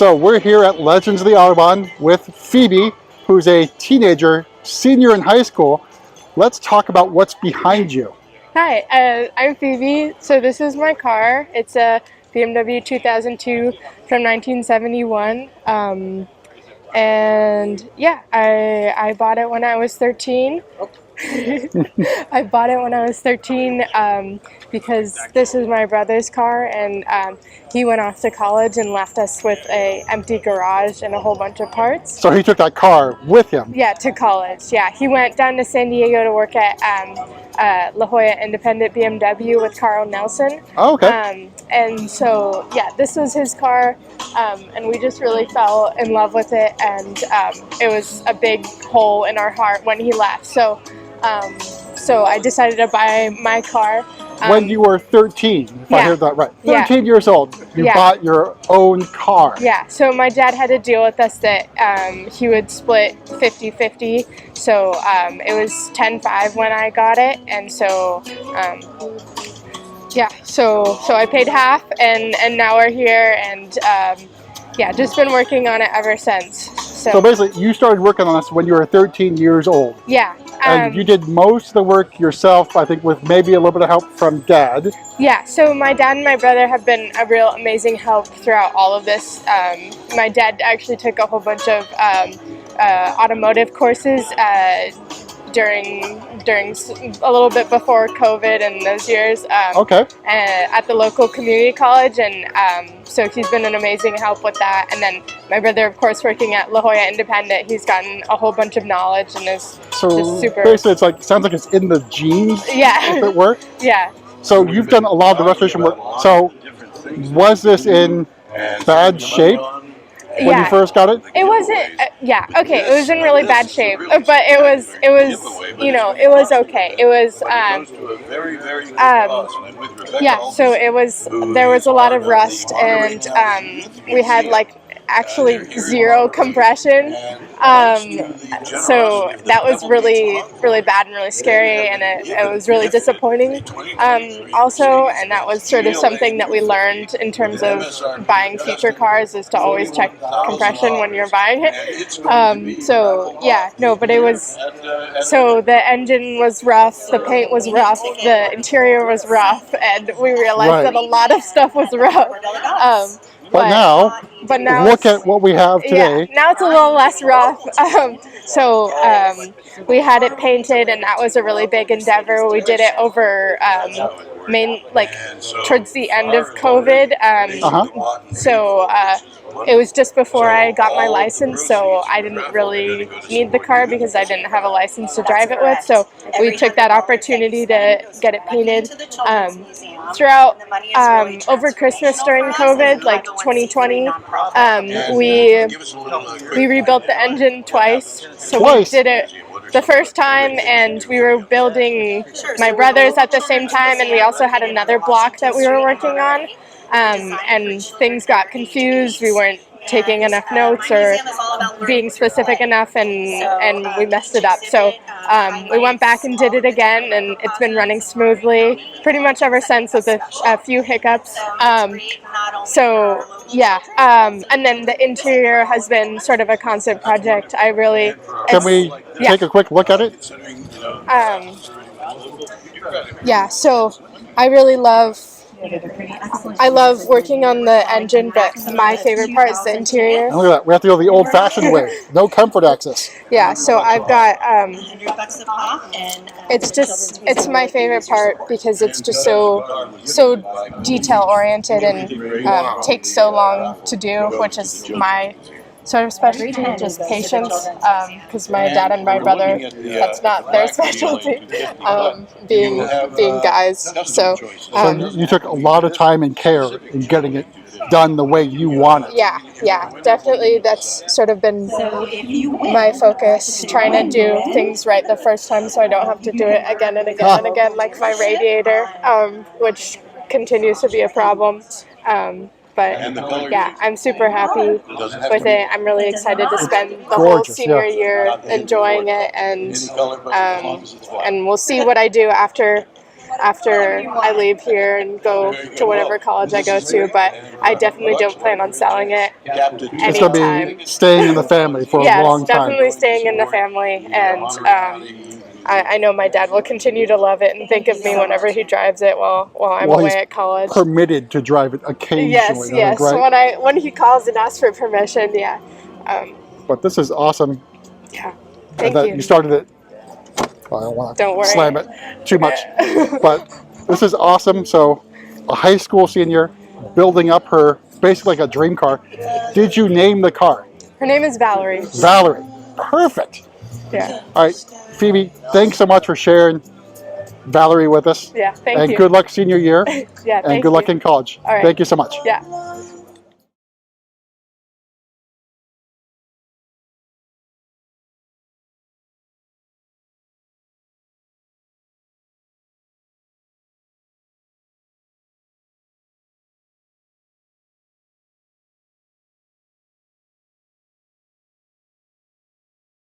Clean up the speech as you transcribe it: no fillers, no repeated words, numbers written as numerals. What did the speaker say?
So we're here at Legends of the Audubon with Phoebe, who's a teenager, senior in high school. Let's talk about what's behind you. Hi, I'm Phoebe. So this is my car. It's a BMW 2002 from 1971. And yeah, I bought it when I was 13. I bought it when I was 13 because this is my brother's car, and he went off to college and left us with a empty garage and a whole bunch of parts. So he took that car with him. Yeah, to college. Yeah, he went down to San Diego to work at La Jolla Independent BMW with Carl Nelson. Oh, okay. And so, yeah, this was his car, and we just really fell in love with it, and it was a big hole in our heart when he left. So I decided to buy my car. When you were 13, if I heard that right. 13 years old, you bought your own car. Yeah, so my dad had to deal with us that he would split 50-50. So it was 10-5 when I got it. And so, so I paid half, and now we're here, and just been working on it ever since. So basically, you started working on this when you were 13 years old. Yeah. And you did most of the work yourself, I think, with maybe a little bit of help from Dad. Yeah, so my dad and my brother have been a real amazing help throughout all of this. My dad actually took a whole bunch of automotive courses during a little bit before COVID and those years. At the local community college, and so he's been an amazing help with that. And then my brother, of course, working at La Jolla Independent, he's gotten a whole bunch of knowledge and is just super. Basically, sounds like it's in the genes. Yeah. If it worked. Yeah. So you've done a lot of the restoration work. So was this in bad shape? When you first got it? It wasn't, it was in really bad shape, but it was, it was okay. It was, so there was a lot of rust, and we had actually zero compression. So that was really, really bad and really scary, and it was really disappointing also, and that was sort of something that we learned in terms of buying future cars, is to always check compression when you're buying it. But it was, so the engine was rough, the paint was rough, the interior was rough, and we realized that a lot of stuff was rough. But now look at what we have today. Yeah, now it's a little less rough. We had it painted, and that was a really big endeavor. We did it over towards the end of COVID. It was just before I got my license, so I didn't really need the car because I didn't have a license to drive it with. So we took that opportunity to get it painted. Throughout over Christmas during COVID, like 2020, we rebuilt the engine twice. So we did it the first time, and we were building my brother's at the same time, and we also had another block that we were working on. And things got confused. We weren't taking enough notes or being specific enough, and we messed it up. So we went back and did it again, and it's been running smoothly pretty much ever since, with a few hiccups. And then the interior has been sort of a constant project. Can we take a quick look at it? So I really love working on the engine, but my favorite part is the interior. And look at that. We have to go the old-fashioned way. No comfort access. Yeah, so I've got, it's my favorite part because it's just so detail-oriented and takes so long to do, which is my sort of specialty, just patience, because my dad and my brother, that's not their specialty, being guys. So you took a lot of time and care in getting it done the way you want it. Yeah, definitely. That's sort of been my focus, trying to do things right the first time so I don't have to do it again and again and again, like my radiator, which continues to be a problem. But I'm super happy with it. I'm really excited to spend the whole senior year enjoying it, and we'll see what I do after after I leave here and go to whatever college I go to, but I definitely don't plan on selling it It's going to anytime. be staying in the family for a Yes, long time. definitely staying in the family, and I know my dad will continue to love it and think of me whenever he drives it while I'm Well, he's away at college. permitted to drive it Yes, occasionally, I think, yes. right? When he calls and asks for permission, yeah. But this is awesome Yeah. Thank that you. you started it. Well, I don't want Don't to worry. slam it too much, but this is awesome. So, a high school senior building up her basically like a dream car. Did you name the car? Her name is Valerie. Valerie. Perfect. Yeah. All right, Phoebe, thanks so much for sharing Valerie with us. Yeah, thank And you. good luck senior year. Yeah, And thank good luck you. in college. All right. Thank you so much. Yeah.